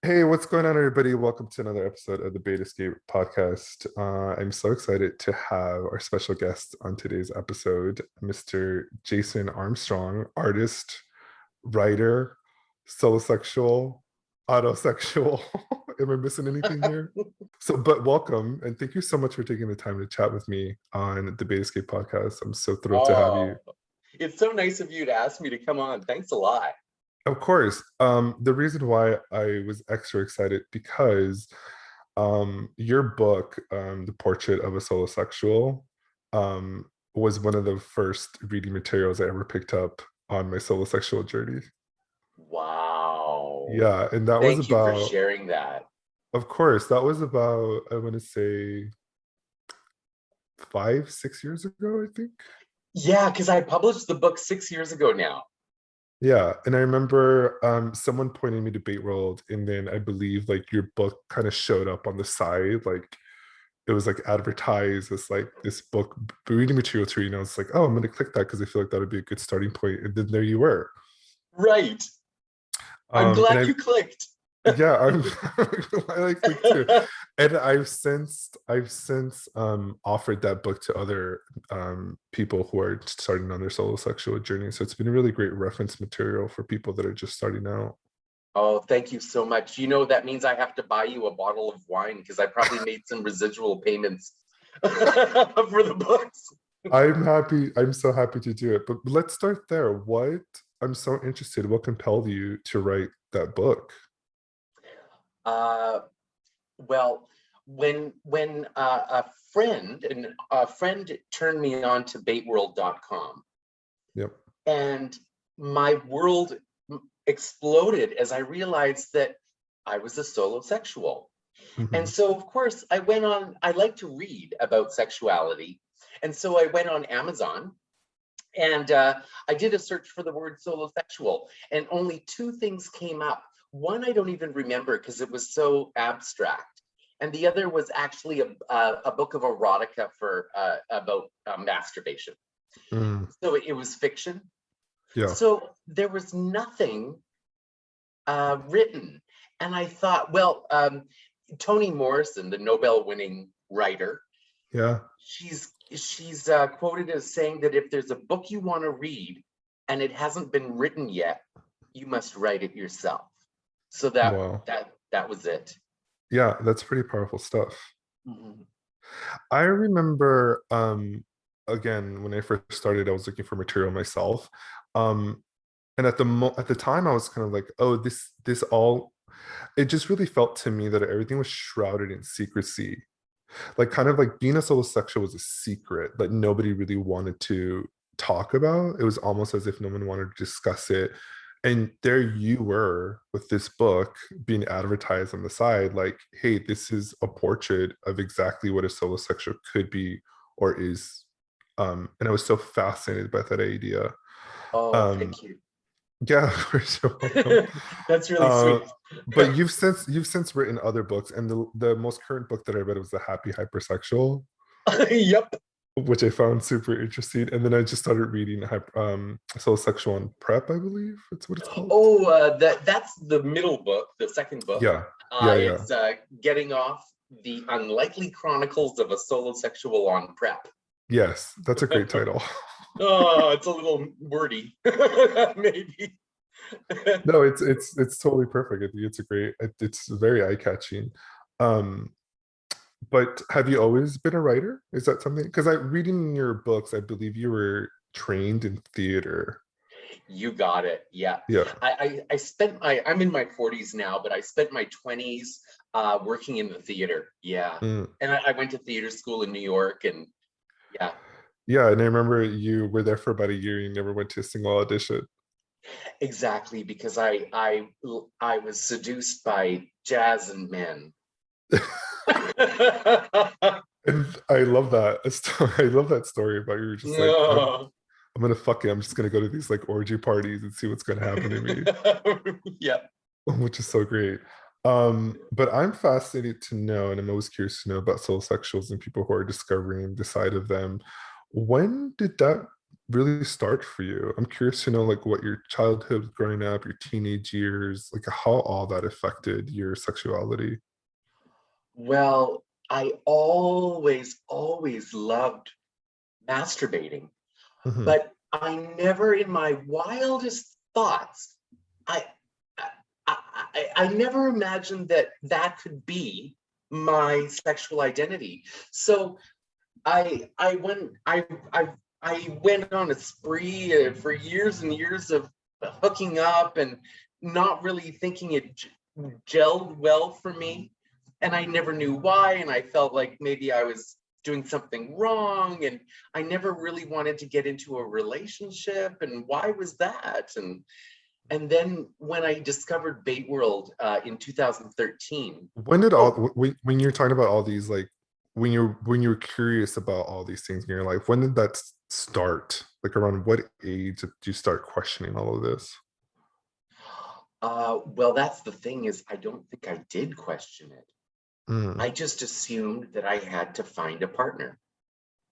Hey, what's going on, everybody? Welcome to another episode of the Bate Escape podcast. I'm so excited to have our special guest on today's episode, Mr. Jason Armstrong, artist, writer, solosexual, autosexual. Am I missing anything here? But welcome, and thank you so much for taking the time to chat with me on the Bate Escape podcast. I'm so thrilled to have you. It's so nice of you to ask me to come on. Thanks a lot. Of course. The reason why I was extra excited because your book, The Portrait of a Solosexual, was one of the first reading materials I ever picked up on my solosexual journey. Wow. Yeah, and that was Thank you for about, sharing that. of course, that was about, I want to say 5, 6 years ago, I think. Yeah, because I published the book 6 years ago now. Yeah, and I remember someone pointing me to Bate World, and then I believe like your book kind of showed up on the side, like it was like advertised as like this book reading material to read, and I was like, oh, I'm gonna click that because I feel like that would be a good starting point, and then there you were. Right. I'm And glad I you clicked. yeah, I'm I like clicked too, and I've since offered that book to other people who are starting on their solo sexual journey, so it's been a really great reference material for people that are just starting out. Oh, thank you so much. You know, that means I have to buy you a bottle of wine because I probably made some residual payments for the books. I'm so happy to do it, but let's start there. I'm so interested, what compelled you to write that book? Well, when a friend turned me on to bateworld.com, Yep. and my world exploded as I realized that I was a solosexual. And so, of course, I like to read about sexuality. And so I went on Amazon and I did a search for the word solosexual, and only two things came up. One I don't even remember because it was so abstract. And the other was actually a book of erotica about masturbation. So it was fiction. Yeah. So there was nothing written. And I thought, well, Toni Morrison, the Nobel-winning writer, Yeah. she's quoted as saying that if there's a book you want to read and it hasn't been written yet, you must write it yourself. So Wow. that was it. Yeah, that's pretty powerful stuff. Mhm. I remember again when I first started, I was looking for material myself. And at the time I was kind of like, oh, this all, it just really felt to me that everything was shrouded in secrecy. Like kind of like being a solosexual was a secret that nobody really wanted to talk about. It was almost as if no one wanted to discuss it. And there you were with this book being advertised on the side, like, hey, this is a portrait of exactly what a solosexual could be or is. And I was so fascinated by that idea. Oh, Um, thank you. yeah, we're so welcome. That's really Uh, sweet. but you've since written other books, and the most current book that I read was the Happy Hypersexual, Yep. which I found super interesting. And then I just started reading Solosexual on Prep, I believe that's what it's called. Oh, that's the middle book, the second book. Yeah, yeah. It's getting off the unlikely chronicles of a solosexual on prep. Yes, that's a great title. Oh, it's a little wordy, maybe. No, it's totally perfect. I think it's very eye-catching. Um, but have you always been a writer? Is that something? Because I reading your books, I believe you were trained in theater. You got it. Yeah. Yeah. I'm in my 40s now, but I spent my 20s working in the theater. Yeah. Mm. And I went to theater school in New York, and yeah. Yeah, and I remember you were there for about a year. You never went to a single audition. Exactly, because I was seduced by jazz and men. And I love that. I love that story about you were just like, No. I'm gonna fuck it. I'm just gonna go to these like orgy parties and see what's gonna happen to me, Yeah. which is so great. But I'm fascinated to know, and I'm always curious to know about soul sexuals and people who are discovering the side of them. When did that really start for you? I'm curious to know like what your childhood growing up, your teenage years, like how all that affected your sexuality. Well, I always loved masturbating, Hmm. but I never in my wildest thoughts, I I never imagined that that could be my sexual identity. So I went on a spree for years and years of hooking up and not really thinking it gelled well for me, and I never knew why, and I felt like maybe I was doing something wrong, and I never really wanted to get into a relationship, and why was that? And then when I discovered Bate World in 2013, When did all oh, when you're talking about all these like when you're curious about all these things in your life, when did that start? Like around what age did you start questioning all of this? well, that's the thing is I don't think I did question it. Mm. I just assumed that I had to find a partner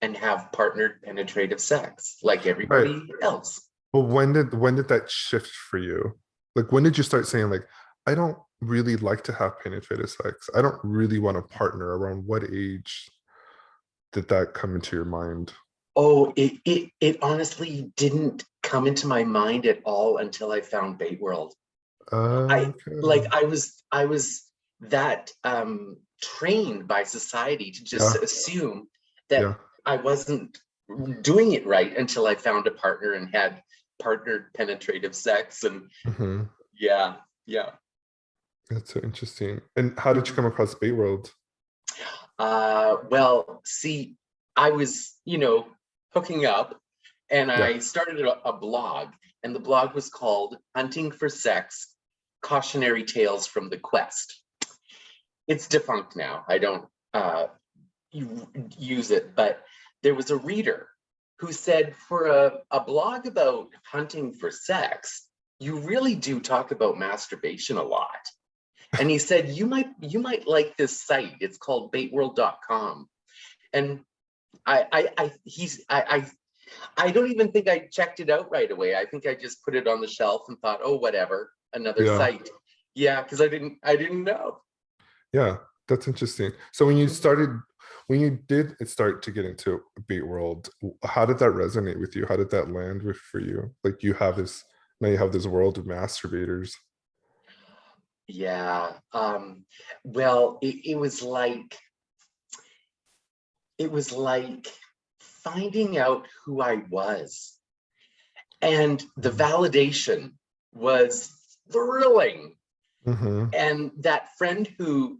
and have partnered penetrative sex like Right. everybody else. But when did that shift for you? Like when did you start saying like I don't really like to have penetrative sex. I don't really want a partner. Around what age did that come into your mind? Oh, it honestly didn't come into my mind at all until I found Bait World. I Okay. I was that trained by society to just Yeah. assume Yeah. that I wasn't doing it right until I found a partner and had partnered penetrative sex. And Hmm. yeah, yeah. That's so interesting. And how did you Mhm. come across Bait World? Well, see, I was, hooking up, and Yeah. I started a blog, and the blog was called Hunting for Sex: Cautionary Tales from the Quest. It's defunct now. I don't use it, but there was a reader who said for a blog about hunting for sex, you really do talk about masturbation a lot. And he said you might like this site. It's called bateworld.com. And I don't even think I checked it out right away. I think I just put it on the shelf and thought, oh, whatever, another Yeah. site. Yeah, because I didn't know. Yeah. That's interesting. So when you did start to get into Bait World, how did that resonate with you? How did that land with for you? Like you have this now you have this world of masturbators. Yeah. Well, it was like finding out who I was. And the validation was thrilling. Mm-hmm. And that friend who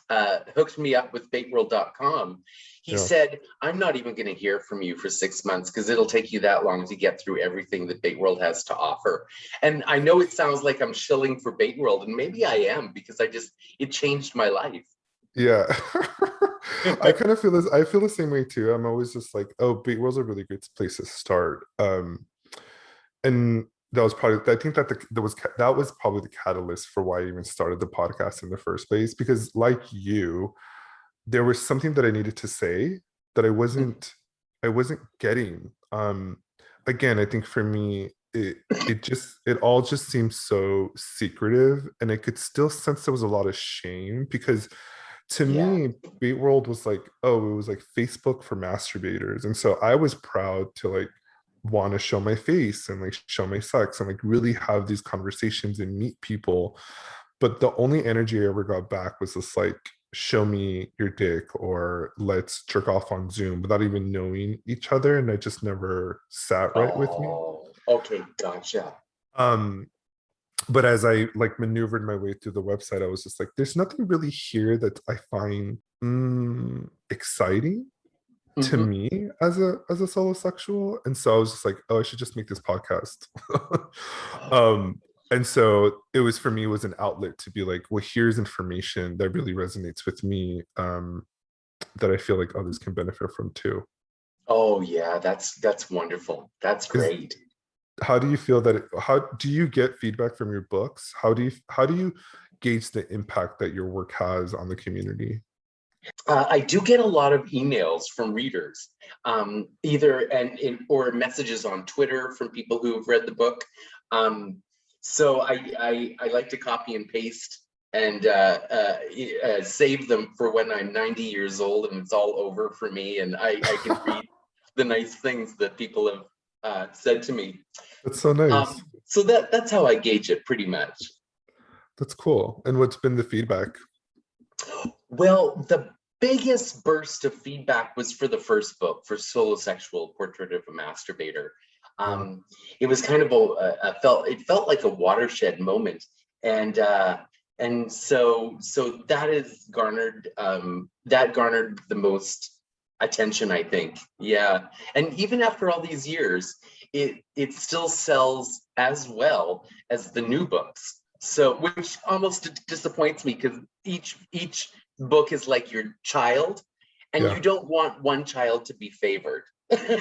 hooked me up with bateworld.com, he Yeah. said, I'm not even going to hear from you for 6 months because it'll take you that long to get through everything that Bateworld has to offer. And I know it sounds like I'm shilling for Bateworld, and maybe I am because it changed my life. Yeah. I kind of feel this. I feel the same way too. I'm always just like, oh, Bait World's a really good place to start. And that was probably I think that that was probably the catalyst for why I even started the podcast in the first place. Because like you, there was something that I needed to say that I wasn't getting. Again, I think for me, it all just seems so secretive, and I could still sense there was a lot of shame because to Yeah. me, Bait World was like, oh, it was like Facebook for masturbators. And so I was proud to like want to show my face and like show my sex and like really have these conversations and meet people. But the only energy I ever got back was this like, show me your dick or let's jerk off on Zoom without even knowing each other. And it just never sat right with me. Oh, okay, gotcha. Um, but as I like maneuvered my way through the website, I was just like, there's nothing really here that I find exciting to Hmm. me as a solosexual. And so I was just like, oh, I should just make this podcast. And so it was for me, it was an outlet to be like, well, here's information that really resonates with me, that I feel like others can benefit from too. Oh yeah, that's wonderful. That's Is great. how do you feel that how do you get feedback from your books? How do you gauge the impact that your work has on the community? I do get a lot of emails from readers, either or messages on Twitter from people who have read the book. So I like to copy and paste and save them for when I'm 90 years old and it's all over for me, and I can read the nice things that people have said to me. That's so nice. So that's how I gauge it pretty much. That's cool. And what's been the feedback? Well, the biggest burst of feedback was for the first book, for Solosexual, Portrait of a Masturbator. Yeah. It was kind of it felt like a watershed moment, and so that is garnered the most attention, I think. Yeah, and even after all these years, it still sells as well as the new books. So, which almost disappoints me, because each book is like your child, and Yeah. you don't want one child to be favored.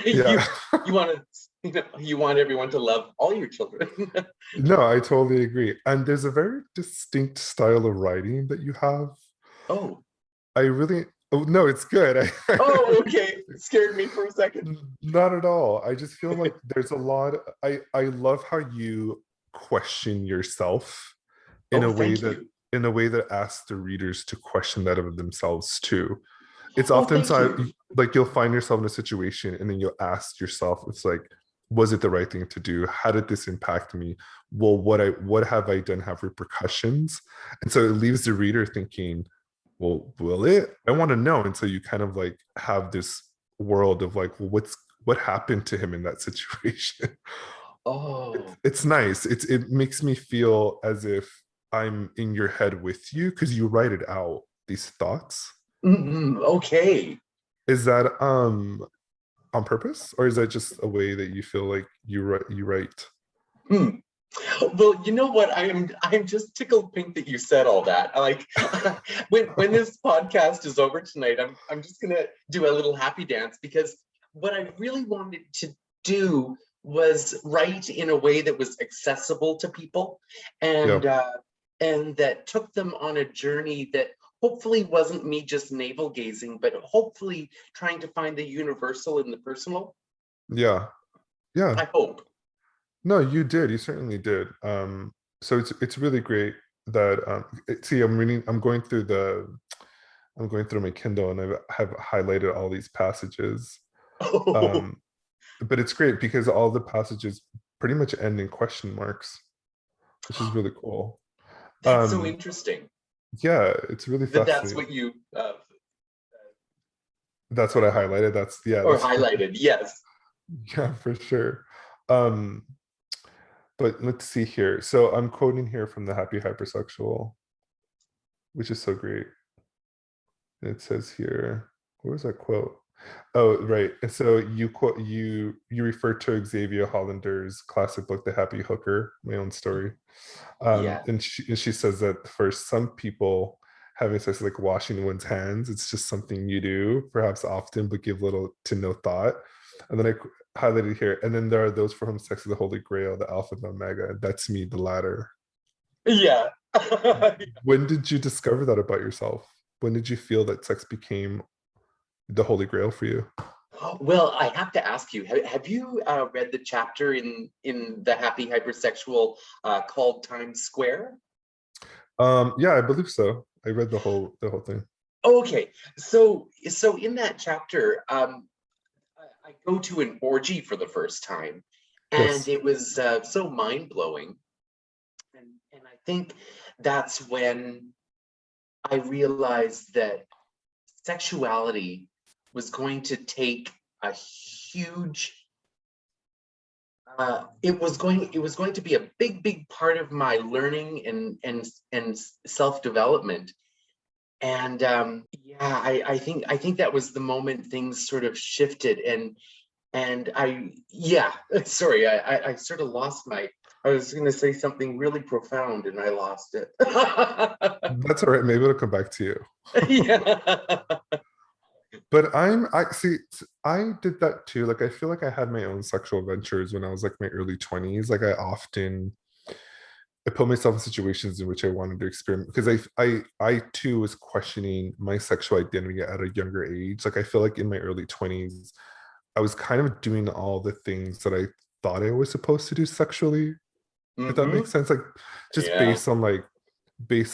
Yeah. You want to, you want everyone to love all your children. No, I totally agree. And there's a very distinct style of writing that you have. Oh, I really, oh, no, it's good. oh, okay. Scared me for a second. Not at all. I just feel like there's a lot. I love how you question yourself in Oh, a way thank that you. asks the readers to question that of themselves too. It's Oh, often thank so you. like you'll find yourself in a situation and then you'll ask yourself, it's like, was it the right thing to do? How did this impact me? Well, what have I done have repercussions? And so it leaves the reader thinking, well, will it? I want to know. And so you kind of like have this world of like, well, what happened to him in that situation? Oh, It's nice. It makes me feel as if I'm in your head with you because you write it out, these thoughts. okay. Is that on purpose, or is that just a way that you feel like you write? Hmm. Well, you know what? I'm just tickled pink that you said all that. Like, when this podcast is over tonight, I'm just gonna do a little happy dance, because what I really wanted to do was write in a way that was accessible to people, Yeah. and that took them on a journey that hopefully wasn't me just navel gazing, but hopefully trying to find the universal in the personal. Yeah. Yeah. I hope. No, you did. You certainly did. So it's really great that see, I'm going through my Kindle and I have highlighted all these passages. Oh, Um, but it's great because all the passages pretty much end in question marks, which is really cool. that's so Um, interesting. yeah, it's really That's fascinating. what you That's what I highlighted. That's yeah, or that's highlighted. Yes. yeah, for sure. Um, but let's see here. So I'm quoting here from the Happy Hypersexual, which is so great. It says here, what was that quote? Oh, right. And so you quote you refer to Xavier Hollander's classic book, The Happy Hooker, my own story. Yeah. And she says that for some people, having sex is like washing one's hands. It's just something you do, perhaps often, but give little to no thought. And then I highlighted here. And then there are those for whom sex is the holy grail, the alpha and omega. That's me, the latter. Yeah. When did you discover that about yourself? When did you feel that sex became the holy grail for you? Well, I have to ask you, have you read the chapter in the Happy Hypersexual called Times Square? Yeah, I believe so. I read the whole thing. Okay, so in that chapter, I go to an orgy for the first time, and Yes. it was so mind blowing, and I think that's when I realized that sexuality was going to take a huge it was going to be a big part of my learning and self-development. And yeah, I think that was the moment things sort of shifted, and I yeah, sorry, I sort of lost my, I was going to say something really profound and I lost it. That's all right. Maybe it'll come back to you. Yeah. But I see, I did that too. Like I feel like I had my own sexual adventures when I was like my early 20s. Like I often I put myself in situations in which I wanted to experiment because I too was questioning my sexual identity at a younger age. Like I feel like in my early 20s, I was kind of doing all the things that I thought I was supposed to do sexually, if that makes Mm-hmm. sense. Like just Yeah. based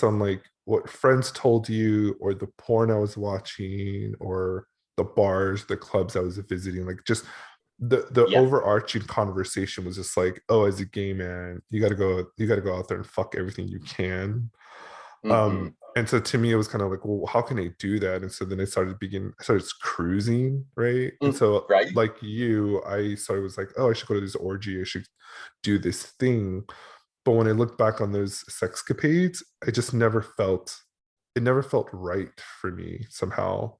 on like what friends told you or the porn I was watching or the bars, the clubs I was visiting, like just the Yeah. overarching conversation was just like, oh, as a gay man, you gotta go out there and fuck everything you can. Mm-hmm. And so to me it was kind of like, well, how can I do that? And so then I started cruising, right? And Mm, so right. like you, I started was like, oh, I should go to this orgy, I should do this thing. But when I look back on those sexcapades, I just never felt right for me somehow.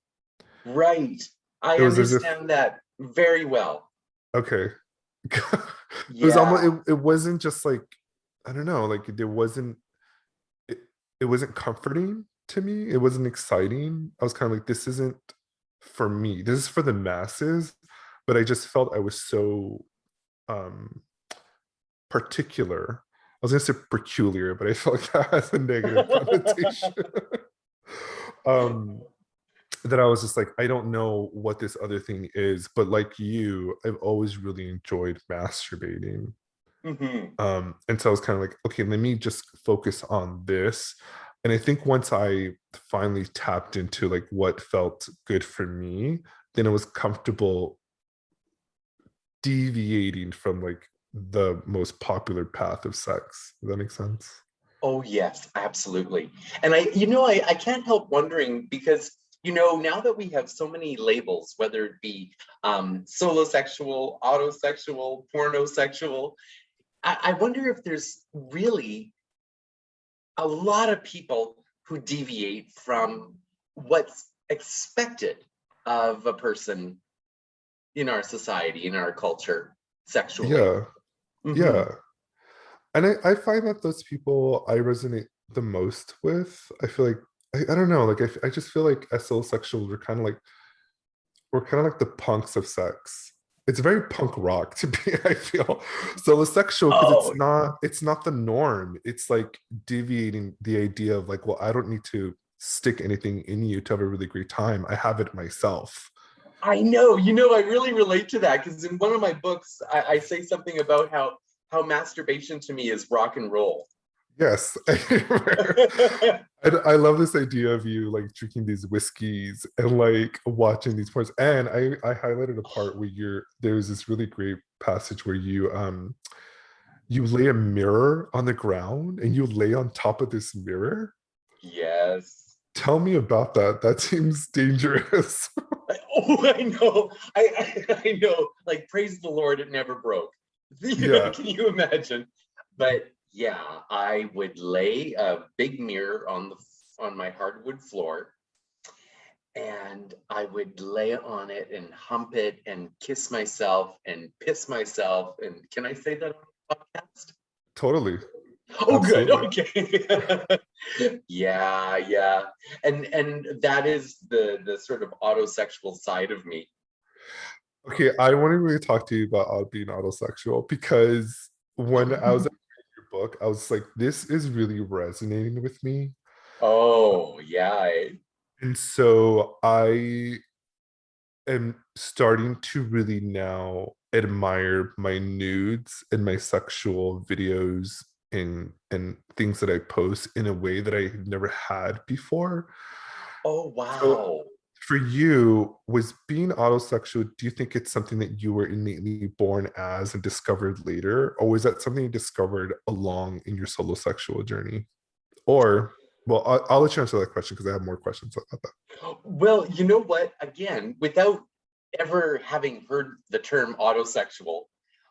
Right. I It was as if, understand that very well. okay. It was almost Yeah. it wasn't just like, I don't know, like it, it wasn't comforting to me. It wasn't exciting. I was kind of like, this isn't for me. This is for the masses. But I just felt I was so um particular. I was gonna say peculiar, but I felt like that has a negative connotation. um that I was just like, I don't know what this other thing is, but like you, I've always really enjoyed masturbating. Hmm. And so I was kind of like, okay, let me just focus on this. And I think once I finally tapped into like what felt good for me, then I was comfortable deviating from like the most popular path of sex. Does that make sense? Oh, yes, absolutely. And I can't help wondering because, now that we have so many labels, whether it be solosexual, autosexual, pornosexual, I wonder if there's really a lot of people who deviate from what's expected of a person in our society, in our culture, sexually. Yeah. Hmm. Yeah. And I find that those people I resonate the most with. I feel like I don't know, like I just feel like as solosexuals we're kind of like the punks of sex. It's very punk rock to be, I feel. Solosexual because Oh, it's not the norm. It's like deviating the idea of like, well, I don't need to stick anything in you to have a really great time. I have it myself. I know. I really relate to that because in one of my books, I say something about how masturbation to me is rock and roll. Yes. I love this idea of you like drinking these whiskeys and like watching these porns. And I highlighted a part where there's this really great passage where you lay a mirror on the ground and you lay on top of this mirror. Yes. Tell me about that. That seems dangerous. Oh, I know. I know. Like, praise the Lord, it never broke. Yeah, Can you imagine? But yeah, I would lay a big mirror on my hardwood floor, and I would lay on it and hump it and kiss myself and piss myself. And can I say that on the podcast? totally. Oh, good. Absolutely. Okay. Yeah, yeah. And that is the sort of autosexual side of me. Okay, I want to really talk to you about being autosexual because when I was at your book, I was like, this is really resonating with me. Oh, yeah. And so I am starting to really now admire my nudes and my sexual videos and things that I post in a way that I never had before. Oh, So wow. for you, was being autosexual, do you think it's something that you were innately born as and discovered later? Or was that something you discovered along in your solo sexual journey? Or, well, I'll let you answer that question because I have more questions about that. Well, you know what? Again, without ever having heard the term autosexual,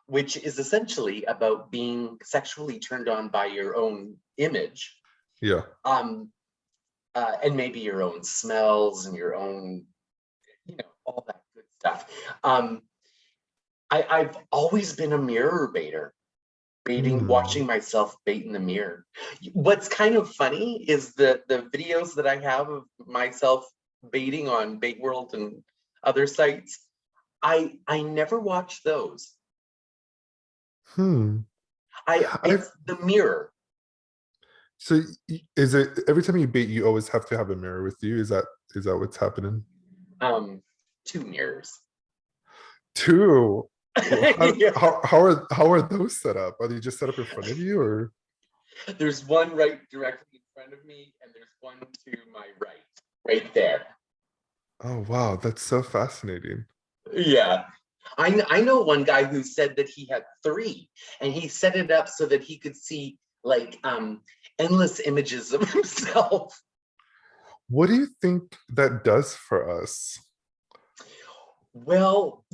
which is essentially about being sexually turned on by your own image, Yeah. um, and maybe your own smells and your own, all that good stuff. Um, I've always been a mirror baiter, Hmm. watching myself bait in the mirror. What's kind of funny is the videos that I have of myself baiting on Bait World and other sites. I never watch those. Hmm. I I've It's the mirror. So is it every time you bait, you always have to have a mirror with you? Is that what's happening? Um, two mirrors. Two. Well, How, Yeah. how how are how are those set up? Are they just set up in front of you, or? There's one right directly in front of me, and there's one to my right there. Oh wow, that's so fascinating. Yeah. I know one guy who said that he had three, and he set it up so that he could see like endless images of himself. What do you think that does for us? Well,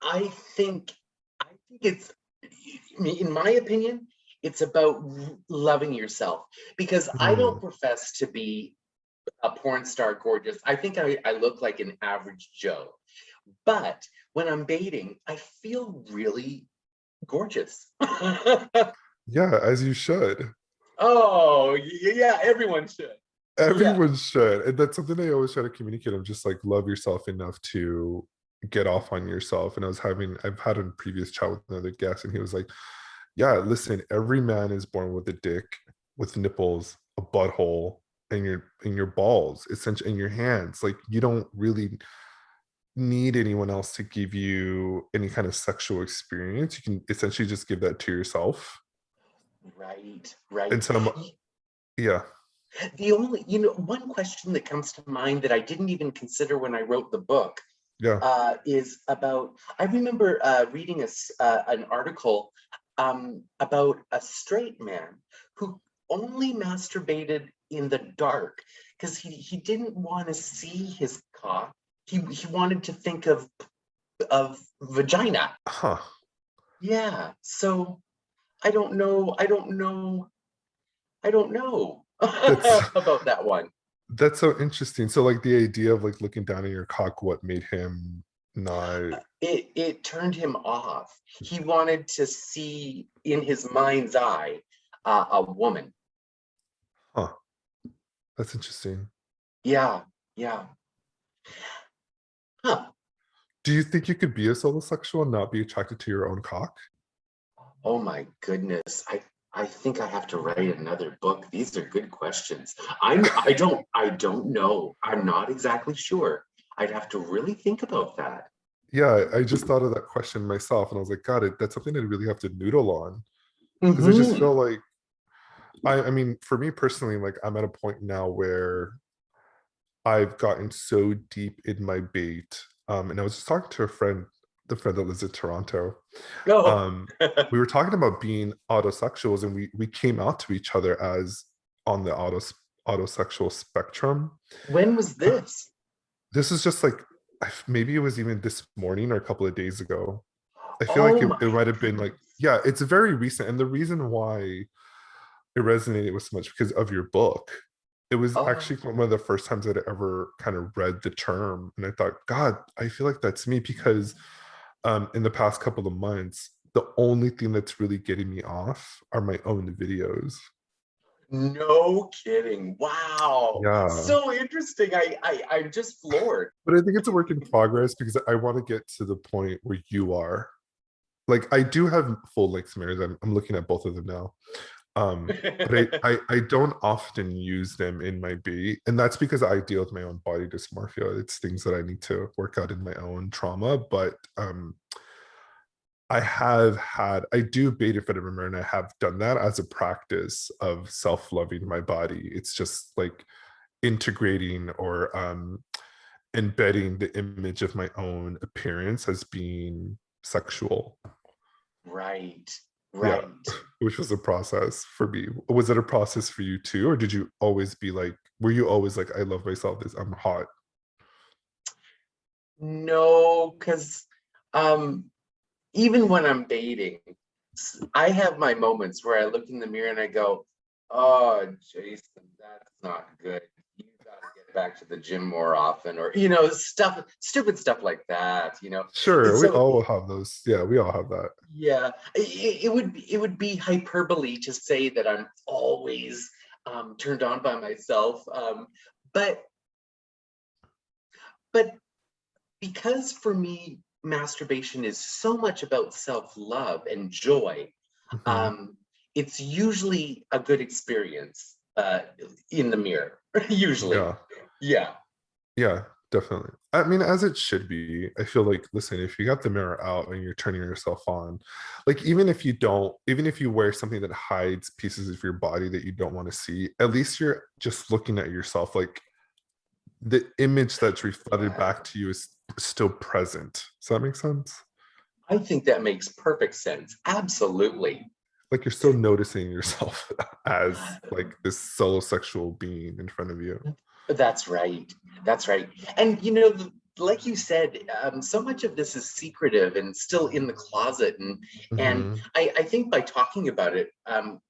I think I think it's in my opinion, it's about loving yourself because I Hmm. don't profess to be a porn star gorgeous. I think I look like an average Joe. But when I'm dating, I feel really gorgeous. Yeah, as you should. Oh, yeah, everyone should. Yeah. Everyone should. And that's something I always try to communicate. I'm just like, love yourself enough to get off on yourself. And I've had a previous chat with another guest, and he was like, yeah, listen, every man is born with a dick, with nipples, a butthole, and your balls, essentially, in your hands. Like, you don't really need anyone else to give you any kind of sexual experience. You can essentially just give that to yourself. Right, And right. so yeah, The only, one question that comes to mind that I didn't even consider when I wrote the book yeah. is about, I remember reading an article about a straight man who only masturbated in the dark because he didn't want to see his cock. He wanted to think of vagina. Huh. Yeah. So I don't know. I don't know That's about that one. That's so interesting. So like the idea of like looking down at your cock, what made him not? It turned him off. He wanted to see in his mind's eye a woman. Huh. That's interesting. Yeah, yeah. Huh. Do you think you could be a solosexual and not be attracted to your own cock? Oh my goodness. I think I have to write another book. These are good questions. I don't know. I'm not exactly sure. I'd have to really think about that. Yeah, I just thought of that question myself, and I was like, God, that's something I really have to noodle on because I just Hmm. feel like I mean, for me personally, like I'm at a point now where I've gotten so deep in my bait. And I was just talking to a friend, the friend that lives in Toronto. No. um we were talking about being autosexuals, and we came out to each other as on the autosexual spectrum. When was Uh, this? this is just like, maybe it was even this morning or a couple of days ago. I feel like Oh it my might have been like, goodness. yeah, it's very recent. And the reason why it resonated with so much because of your book. It was Oh, actually one of the first times I'd ever kind of read the term, and I thought, God, I feel like that's me because in the past couple of months, the only thing that's really getting me off are my own videos. no kidding. Wow. Yeah. So interesting. I'm just floored. But I think it's a work in progress because I want to get to the point where you are. Like, I do have full length mirrors. I'm looking at both of them now. But I don't often use them in my beat, and that's because I deal with my own body dysmorphia. It's things that I need to work out in my own trauma. But I do beta for the remember, and I have done that as a practice of self-loving my body. It's just like integrating or embedding the image of my own appearance as being sexual. Right, Yeah, right. which was a process for me. Was it a process for you too, or did you always be like, were you always like, I love myself, this I'm hot? No, because um, even when I'm dating, I have my moments where I look in the mirror and I go, "Oh, Jason, that's not good. You got to get back to the gym more often," or stuff, stupid stuff like that. Sure, we So all have those. Yeah, we all have that. yeah, it would be hyperbole to say that I'm always turned on by myself, but but because for me masturbation is so much about self-love and joy, Mhm. um, it's usually a good experience in the mirror, usually. Yeah. Yeah. Yeah, definitely. I mean, as it should be. I feel like, listen, if you got the mirror out and you're turning yourself on, like even if you don't, even if you wear something that hides pieces of your body that you don't want to see, at least you're just looking at yourself. Like the image that's reflected back to you is still present. Does that make sense? I think that makes perfect sense. Absolutely. Like you're still noticing yourself as like this solo sexual being in front of you. That's right. That's right. And like you said, so much of this is secretive and still in the closet. And Mhm. I think by talking about it,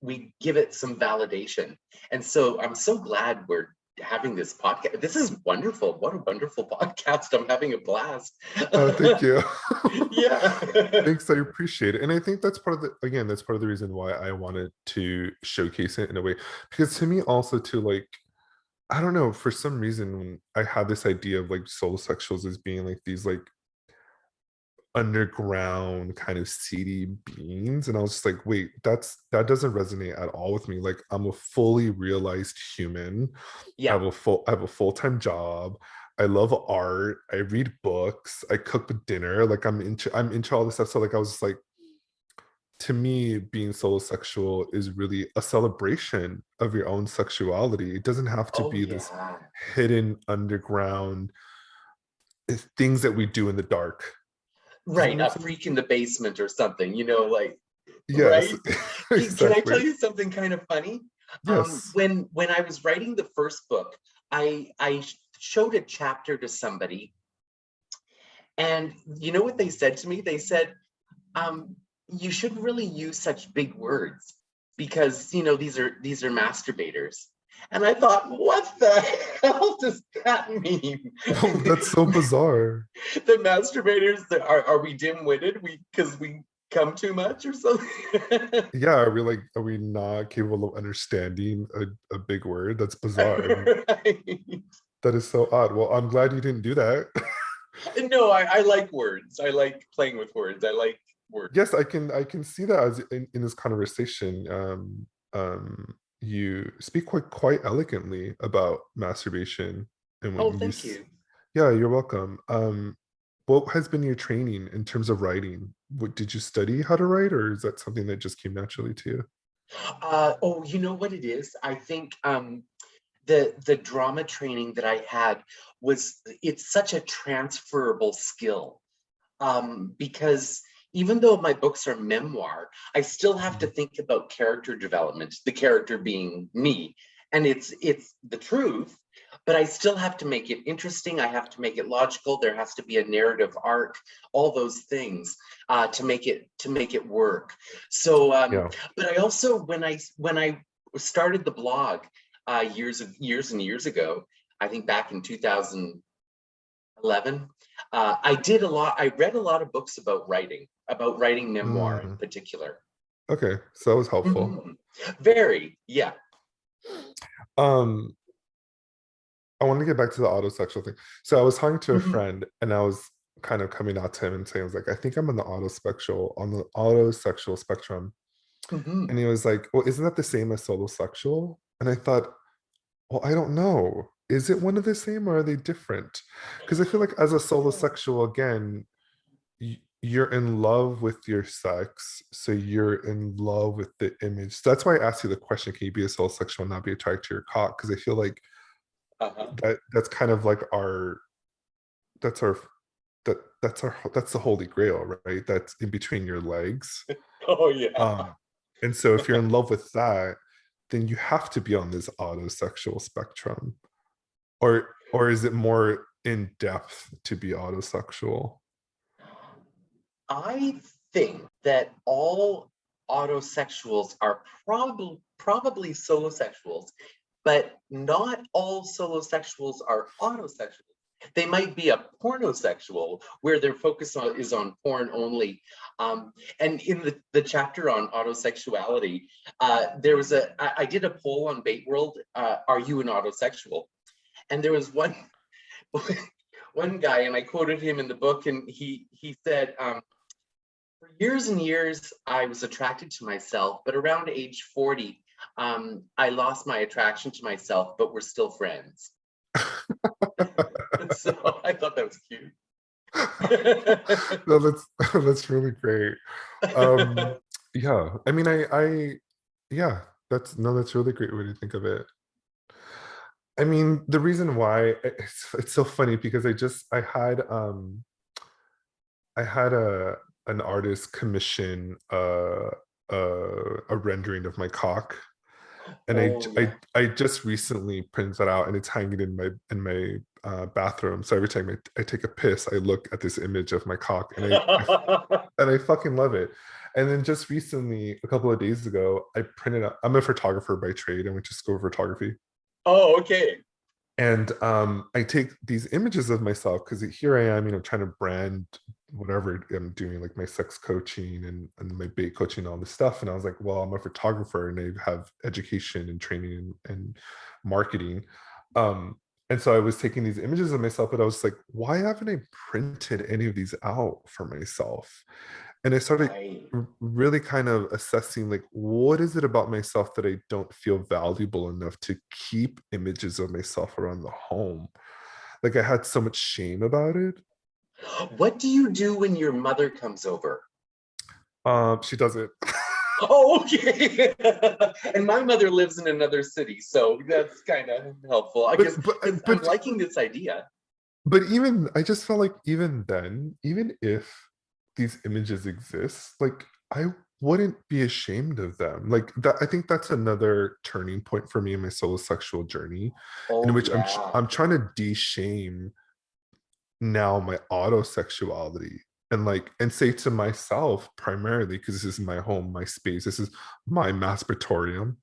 we give it some validation. And so I'm so glad we're having this podcast. This is wonderful. What a wonderful podcast. I'm having a blast. Oh, thank you. Yeah. Thanks, I appreciate it. And I think that's part of the, again, that's part of the reason why I wanted to showcase it in a way. Because to me, also, to like, I don't know, for some reason, when I had this idea of like soul sexuals as being like these like underground kind of seedy beings, and I was just like, wait, that doesn't resonate at all with me. Like I'm a fully realized human. Yeah. I have a full-time job. I love art. I read books. I cook dinner. Like I'm into all this stuff. So like I was just like, to me, being solosexual is really a celebration of your own sexuality. It doesn't have to Oh, be this yeah. hidden underground things that we do in the dark. Does that Right. make A sense? freak in the basement or something, like, Yes, right? Can I tell exactly. you something kind of funny? Yes. When I was writing the first book, I showed a chapter to somebody, and you know what they said to me? They said, "You shouldn't really use such big words because these are masturbators." And I thought, what the hell does that mean? That's so bizarre. The masturbators that are we dim-witted? Because we come too much or something? Yeah, are we not capable of understanding a big word? That's bizarre. Right. That is so odd. Well, I'm glad you didn't do that. No, I like words. I like playing with words. I like words. Yes, I can see that as in this conversation. You speak quite elegantly about masturbation, and Oh, when thank you. yeah, you're welcome. What has been your training in terms of writing? What, did you study how to write, or is that something that just came naturally to you? Oh, you know what it is? I think the drama training that I had it's such a transferable skill. Because even though my books are memoir, I still have to Mhm. think about character development, the character being me. And it's the truth, but I still have to make it interesting. I have to make it logical. There has to be a narrative arc, all those things to make it work. So, Yeah. but I also when I started the blog years and years ago, I think back in 2011. I read a lot of books about writing memoir in Mm, particular. okay, so that was helpful. Mhm. Very, yeah. Um, I want to get back to the autosexual thing. So I was talking to a Mhm. friend, and I was kind of coming out to him and saying, I was like, I think I'm on the autosexual spectrum. And Mhm. he was like, well, isn't that the same as solosexual? And I thought, well, I don't know. Is it one of the same, or are they different? Because I feel like as a solosexual, again, you're in love with your sex, so you're in love with the image. That's why I asked you the question, can you be a solosexual and not be attracted to your cock? Because I feel like Uh-huh. that's kind of like that's our that's the holy grail, right? That's in between your legs. Oh yeah. And so if you're in love with that, then you have to be on this autosexual spectrum. Or is it more in depth to be autosexual? I think that all autosexuals are probably solosexuals, but not all solosexuals are autosexuals. They might be a pornosexual where their focus is on porn only. And in the chapter on autosexuality, I did a poll on Bate World. Are you an autosexual? And there was one one guy, and I quoted him in the book, and he said, years and years, I was attracted to myself, but around age 40, I lost my attraction to myself, but we're still friends. So I thought that was cute. No, that's really great. Um, yeah, I mean, yeah, that's really great way to think of it. I mean, the reason why it's so funny because I had an artist commission a rendering of my cock, and Oh yeah. I just recently printed that out, and it's hanging in my bathroom. So every time I take a piss, I look at this image of my cock, and I fucking love it. And then just recently, a couple of days ago, I printed out. I'm a photographer by trade. I went to school for photography, Oh, okay. and I take these images of myself because here I am, trying to brand whatever I'm doing, like my sex coaching and my bait coaching, all this stuff. And I was like, well, I'm a photographer and I have education and training and marketing. And so I was taking these images of myself, but I was like, why haven't I printed any of these out for myself? And I started Right. really kind of assessing, like, what is it about myself that I don't feel valuable enough to keep images of myself around the home? Like I had so much shame about it. What do you do when your mother comes over? She does it. Oh, okay. And my mother lives in another city, so that's kind of helpful. I but guess but because I'm but liking this idea. but even I just felt like even then, even if these images exist, like I wouldn't be ashamed of them. Like that, I think that's another turning point for me in my solosexual journey, in Oh, which yeah. I'm trying to de-shame now my autosexuality, and like and say to myself primarily, because this is my home, my space, this is my masturbatorium,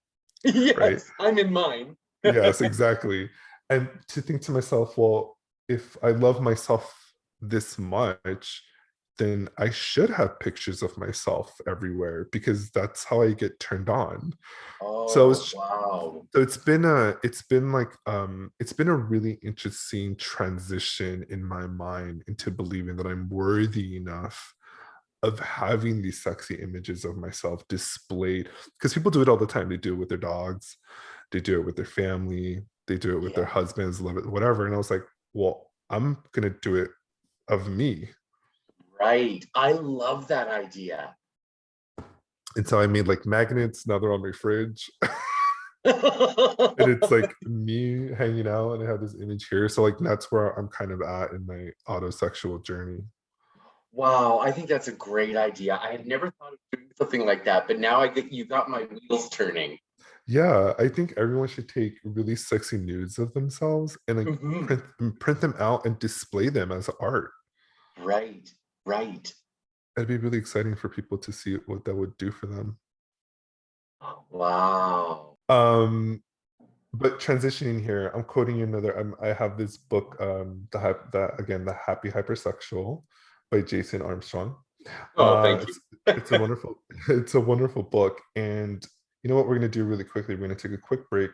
right? Yes, I'm in mine. Yes, exactly. And to think to myself, well, if I love myself this much, then I should have pictures of myself everywhere because that's how I get turned on. So Oh, it's wow. so it's been a really interesting transition in my mind into believing that I'm worthy enough of having these sexy images of myself displayed, because people do it all the time. They do it with their dogs, they do it with their family, they do it with their Yeah, husbands, love it, whatever. And I was like, well, I'm gonna do it of me. right. I love that idea. And so I made like magnets. Now they're on my fridge. And it's like me hanging out, and I have this image here. So like that's where I'm kind of at in my autosexual journey. Wow, I think that's a great idea. I had never thought of doing something like that, but now I get you got my wheels turning. Yeah, I think everyone should take really sexy nudes of themselves and like Mhm. print them out and display them as art. Right, right. It'd be really exciting for people to see what that would do for them. Wow. Um, but transitioning here, I'm quoting you another. I have this book, that again, the Happy Hypersexual by Jason Armstrong. Oh, thank you. It's a wonderful it's a wonderful book. And you know what we're gonna do really quickly? We're gonna take a quick break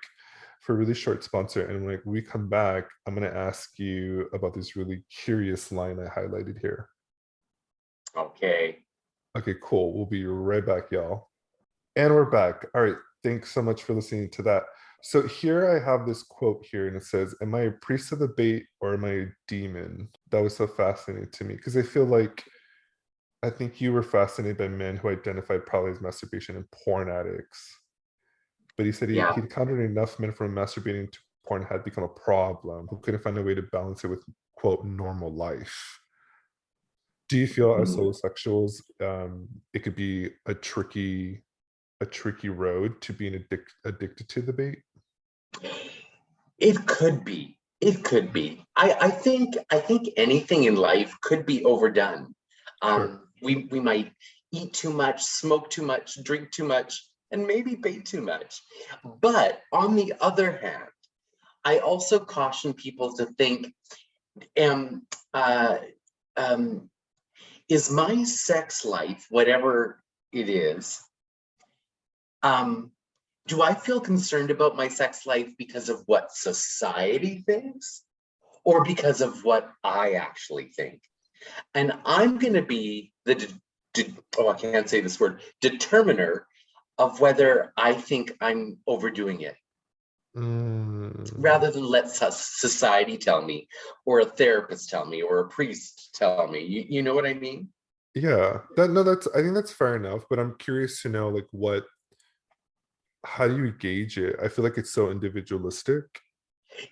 for a really short sponsor, and when we come back, I'm gonna ask you about this really curious line I highlighted here. Okay. Okay, cool. We'll be right back, y'all. And we're back. All right. Thanks so much for listening to that. So here I have this quote here, and it says, am I a priest of the bait or am I a demon? That was so fascinating to me because I feel like I think you were fascinated by men who identified probably as masturbation and porn addicts. But he said Yeah. he encountered enough men from masturbating to porn had become a problem who couldn't find a way to balance it with, quote, normal life. Do you feel as Mm. solosexuals, it could be a tricky road to being addicted to the bait? It could be. It could be. I think anything in life could be overdone. Sure. We might eat too much, smoke too much, drink too much, and maybe bait too much. But on the other hand, I also caution people to think, um, uh, um, is my sex life, whatever it is, um, do I feel concerned about my sex life because of what society thinks or because of what I actually think? And I'm going to be the I can't say this word, determiner of whether I think I'm overdoing it, Mm. rather than let society tell me, or a therapist tell me, or a priest tell me. You know what I mean? Yeah, that no, that's I think that's fair enough, but I'm curious to know like how do you gauge it? I feel like it's so individualistic.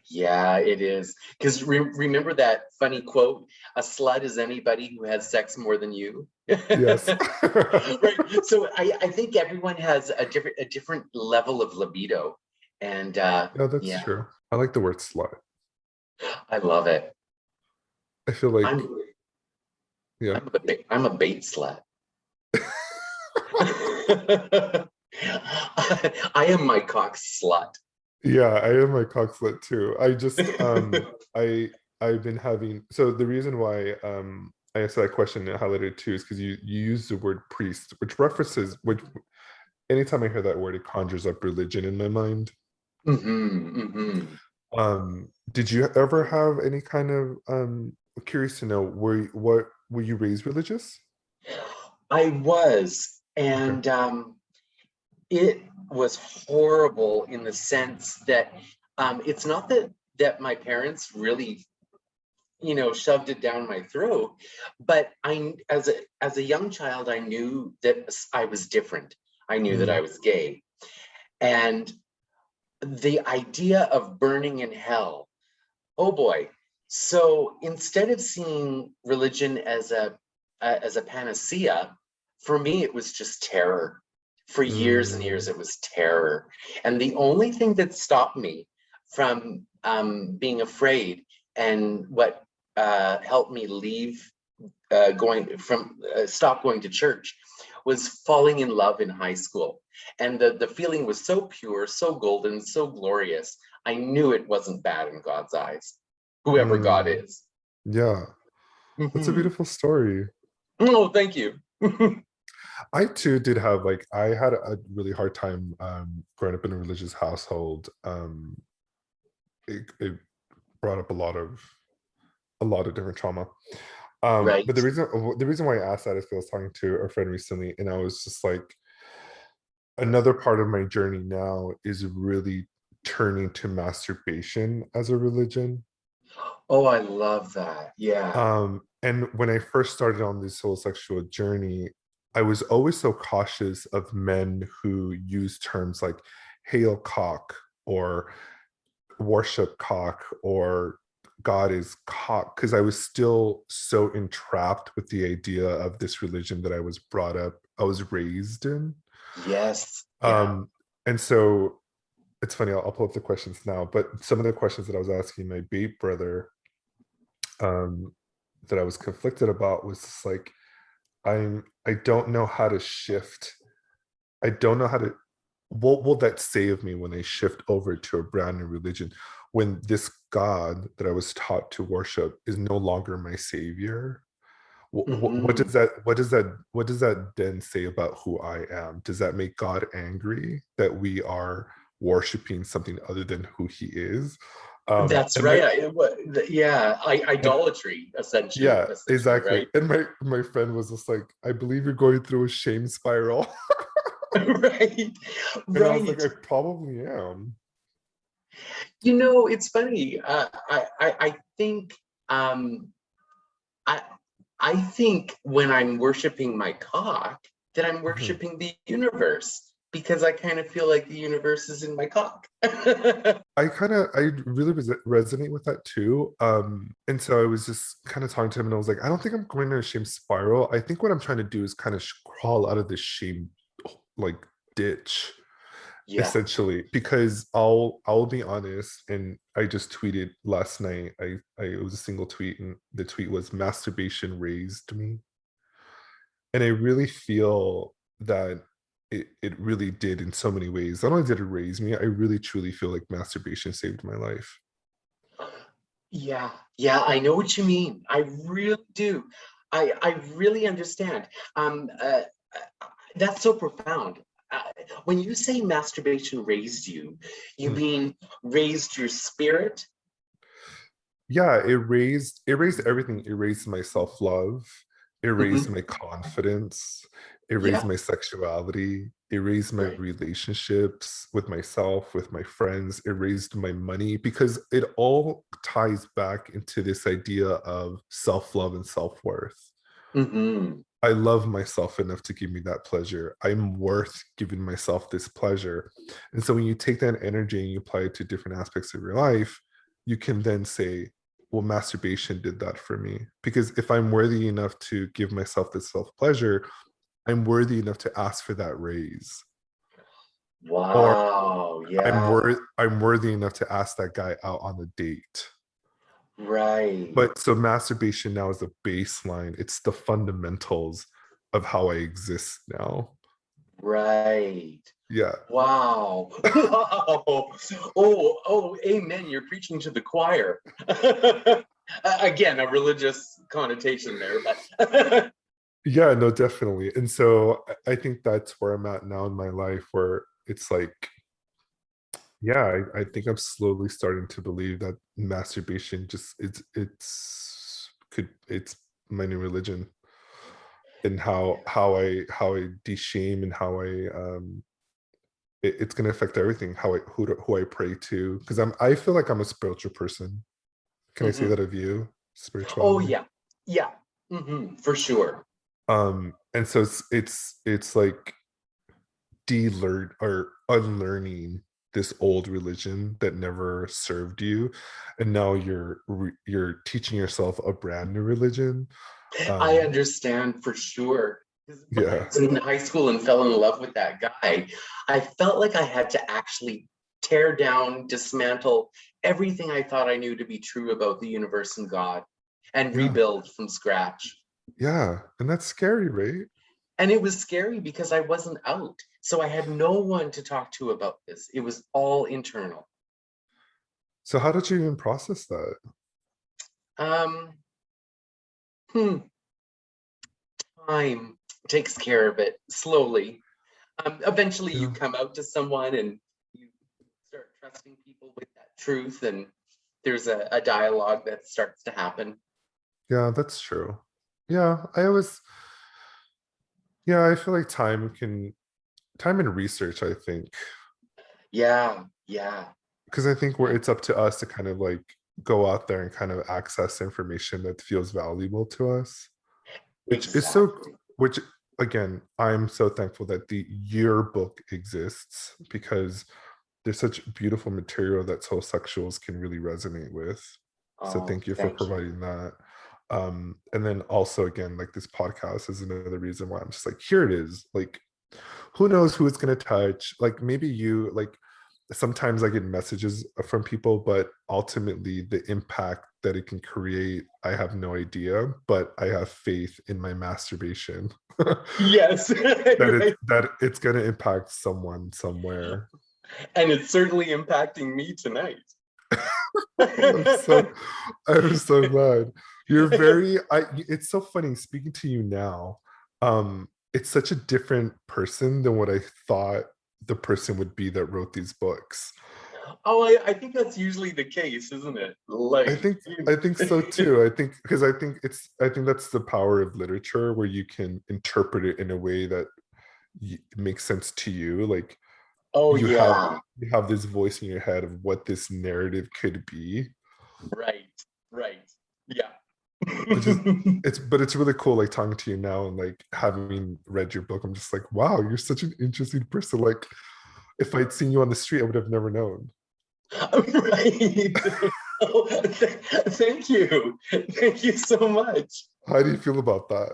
Yeah, it is. Because remember that funny quote, a slut is anybody who has sex more than you. Yes. Right. So I think everyone has a different level of libido. And No, that's yeah, true. I like the word slut. I love it. I feel I'm like, yeah. I'm a bait slut. I am my cock slut. Yeah, I am a cock slut too. I just I've been having, so the reason why I asked that question and highlighted too is because you use the word priest, which references, which anytime I hear that word, it conjures up religion in my mind. Did you ever have any kind of curious to know, were you raised religious? I was, Okay. and it was horrible in the sense that it's not that my parents really, shoved it down my throat, but as a young child, I knew that I was different. I knew that I Mm, was gay, and the idea of burning in hell. Oh boy. So instead of seeing religion as a panacea, for me it was just terror. For years and years, mm, it was terror. And the only thing that stopped me from being afraid, and what helped me leave going from stop going to church, was falling in love in high school. And the feeling was so pure, so golden, so glorious. I knew it wasn't bad in God's eyes, whoever God mm. is. Yeah, that's a Mhm. beautiful story. Oh, thank you. I too did have like I had a really hard time growing up in a religious household. It brought up a lot of different trauma. But Right. the reason why I asked that is because I was talking to a friend recently, and I was just like, another part of my journey now is really turning to masturbation as a religion. Oh, I love that. Yeah. And when I first started on this solosexual journey, I was always so cautious of men who use terms like hail cock or worship cock or God is cock, because I was still so entrapped with the idea of this religion that I was raised in. Yes. Yeah. Um, and so it's funny, I'll pull up the questions now, but some of the questions that I was asking my Bate brother, um, that I was conflicted about was just like, I don't know how to shift. I don't know how to, what will that say of me when I shift over to a brand new religion, when this God that I was taught to worship is no longer my savior? What Hmm. does that then say about who I am? Does that make God angry that we are worshiping something other than who he is? That's And my right. Yeah, and idolatry, essentially, yeah, essentially, exactly. right? And my friend was just like, I believe you're going through a shame spiral. Right, And I was like, right. I probably am. It's funny. I think um, I I think when I'm worshiping my cock, that I'm Mhm. worshiping the universe, because I kind of feel like the universe is in my cock. I really resonate with that too. And so I was just kind of talking to him, and I was like, I don't think I'm going to a shame spiral. I think what I'm trying to do is kind of crawl out of this shame like ditch, Yeah. essentially, because I'll be honest, and I just tweeted last night. It was a single tweet, and the tweet was masturbation raised me. And I really feel that it really did in so many ways. Not only did it raise me, I really truly feel like masturbation saved my life. Yeah, yeah, I know what you mean. I really do. I really understand. That's so profound. Uh, when you say masturbation raised you, you Mm. mean raised your spirit? Yeah, it raised everything. It raised my self-love. It raised Mhm. my confidence. It raised Yeah, my sexuality. It raised my right. relationships with myself, with my friends. It raised my money because it all ties back into this idea of self love and self worth. Mhm. I love myself enough to give me that pleasure. I'm worth giving myself this pleasure. And so when you take that energy and you apply it to different aspects of your life, you can then say, well, masturbation did that for me. Because if I'm worthy enough to give myself this self pleasure, I'm worthy enough to ask for that raise. Or Wow, yeah, I'm worthy enough to ask that guy out on a date. right, But so masturbation now is the baseline. It's the fundamentals of how I exist now. right. Yeah. Wow. Wow. Oh, amen. You're preaching to the choir. Again, a religious connotation there, but Yeah, no, definitely. And so I think that's where I'm at now in my life, where it's like, yeah, I think I'm slowly starting to believe that masturbation just it's my new religion, and how I de-shame and how it's gonna affect everything, who I pray to. Because I feel like I'm a spiritual person. Can I say Mhm. that of you? Oh Spirituality. yeah. Yeah. For sure. And so it's like de-learn or unlearning this old religion that never served you, and now you're teaching yourself a brand new religion. I um understand for sure. 'Cause when I yeah, was in high school and fell in love with that guy, I felt like I had to actually tear down, dismantle everything I thought I knew to be true about the universe and God and yeah, rebuild from scratch. yeah, and that's scary, right? And it was scary because I wasn't out. So I had no one to talk to about this. It was all internal. So how did you even process that? Um, hmm, time takes care of it slowly. Eventually, you Yeah, come out to someone and you start trusting people with that truth, and there's a dialogue that starts to happen. yeah, that's true. Yeah, I always, yeah, I feel like time and research, I think, Yeah, yeah, because I think where yeah, it's up to us to kind of like go out there and kind of access information that feels valuable to us, which is so, exactly. which again, I'm so thankful that the your book exists, because there's such beautiful material that soul sexuals can really resonate with. So Oh, thank you for thank you. providing that. And then also again, like this podcast is another reason why I'm just like, here it is. Like, who knows who it's gonna touch? Like maybe you, like sometimes I get messages from people, but ultimately the impact that it can create, I have no idea. But I have faith in my masturbation Yes, right. that it's gonna impact someone somewhere. And it's certainly impacting me tonight. I'm so I'm so glad. You're very it's so funny speaking to you now. It's such a different person than what I thought the person would be that wrote these books. Oh, I think that's usually the case, isn't it? I Like, think I think so too. I think because I think that's the power of literature, where you can interpret it in a way that makes sense to you. Like oh you have yeah, you have this voice in your head of what this narrative could be, right, right, yeah. which is it's really cool like talking to you now and like having read your book. I'm just like, wow, you're such an interesting person. Like if I'd seen you on the street, I would have never known. Right. Oh, thank you. Thank you so much. How do you feel about that?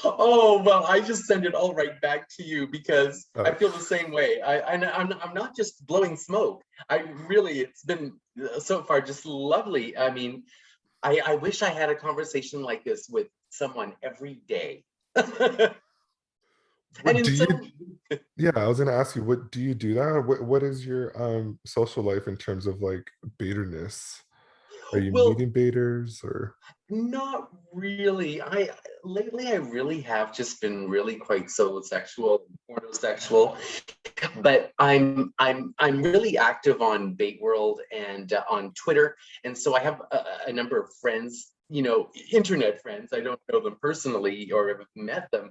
Oh, well, I just send it all right back to you because I uh, feel the same way. I'm not just blowing smoke. I really, it's been so far just lovely. I mean, I wish I had a conversation like this with someone every day. And what in do you some, Yeah, I was gonna ask you, what do you do that? What is your social life in terms of like bitterness? Are you Well, meeting baiters or? not really. I lately I really have just been really quite solosexual and pornosexual, but I'm really active on Bate World and on Twitter, and so I have a number of friends, internet friends. I don't know them personally or have met them,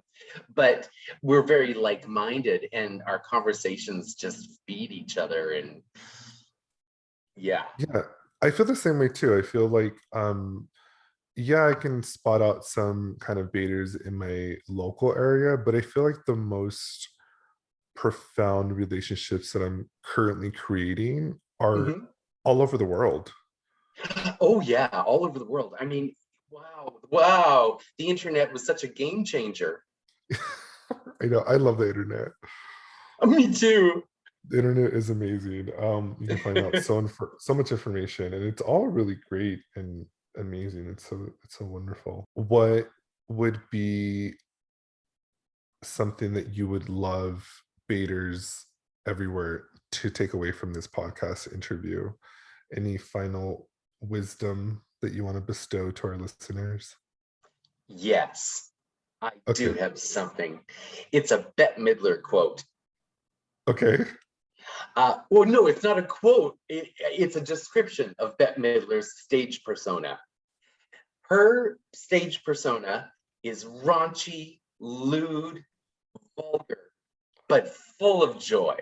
but we're very like-minded, and our conversations just feed each other, and yeah. Yeah, I feel the same way too. I feel like yeah, I can spot out some kind of baiters in my local area, but I feel like the most profound relationships that I'm currently creating are Mhm. all over the world. Oh yeah, all over the world. I mean, wow, wow. The internet was such a game changer. I know, I love the internet. Me too. The internet is amazing. You can find out so much information, and it's all really great and amazing. It's so wonderful. What would be something that you would love baiters everywhere to take away from this podcast interview? Any final wisdom that you want to bestow to our listeners? Yes, I do Okay. have something. It's a Bette Midler quote. Okay. Well, no, it's not a quote. It's a description of Bette Midler's stage persona. Her stage persona is raunchy, lewd, vulgar, but full of joy.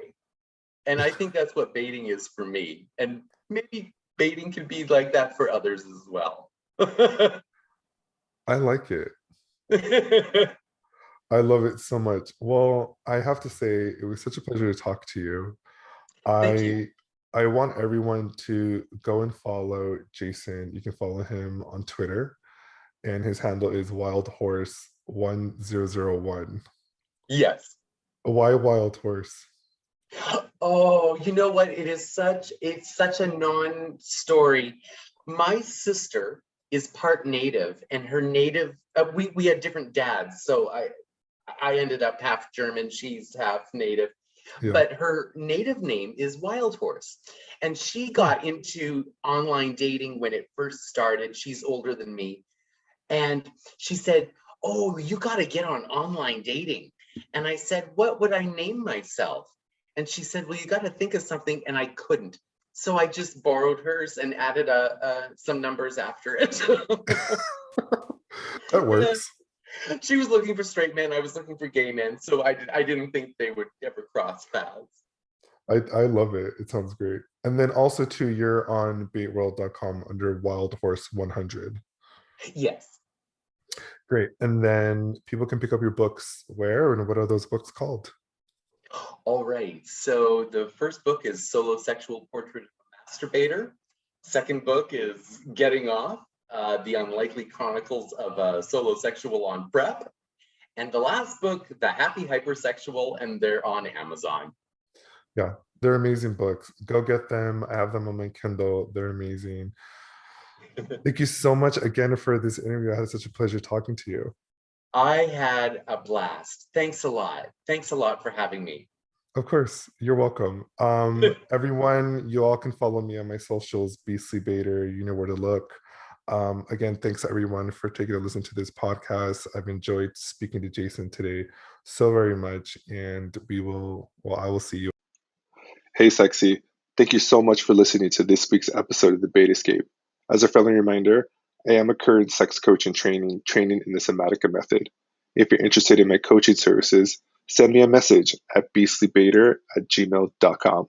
And I think that's what baiting is for me. And maybe baiting can be like that for others as well. I like it. I love it so much. Well, I have to say it was such a pleasure to talk to you. Thank you. I want everyone to go and follow Jason. You can follow him on Twitter, and his handle is Wild Horse 1001. Yes. Why Wild Horse? Oh, you know what? It's such a non-story. My sister is part native, and her native we had different dads, so I ended up half German, she's half native. Yeah. But her native name is Wild Horse. And she Hmm. got into online dating when it first started. She's older than me. And she said, "Oh, you got to get on online dating." And I said, "What would I name myself?" And she said, "Well, you got to think of something." And I couldn't. So I just borrowed hers and added some numbers after it. That Yeah. works. She was looking for straight men. I was looking for gay men. So I didn't think they would ever cross paths. I love it. It sounds great. And then also too, you're on baitworld.com under Wild Horse 100. Yes. Great. And then people can pick up your books where and what are those books called? All right. So the first book is Solosexual Portrait of a Masturbator. Second book is Getting Off, The Unlikely Chronicles of a Solosexual on Prep. And the last book, The Happy Hypersexual, and they're on Amazon. Yeah, they're amazing books. Go get them. I have them on my Kindle. They're amazing. Thank you so much again for this interview. I had such a pleasure talking to you. I had a blast. Thanks a lot. Thanks a lot for having me. Of course, you're welcome. Everyone, you all can follow me on my socials, Beastly Bader. You know where to look. Again, thanks everyone for taking a listen to this podcast. I've enjoyed speaking to Jason today so very much, and I will see you. Hey, sexy. Thank you so much for listening to this week's episode of the Bate Escape. As a friendly reminder, I am a current sex coach in training in the Somatica method. If you're interested in my coaching services, send me a message at beastlybader@gmail.com.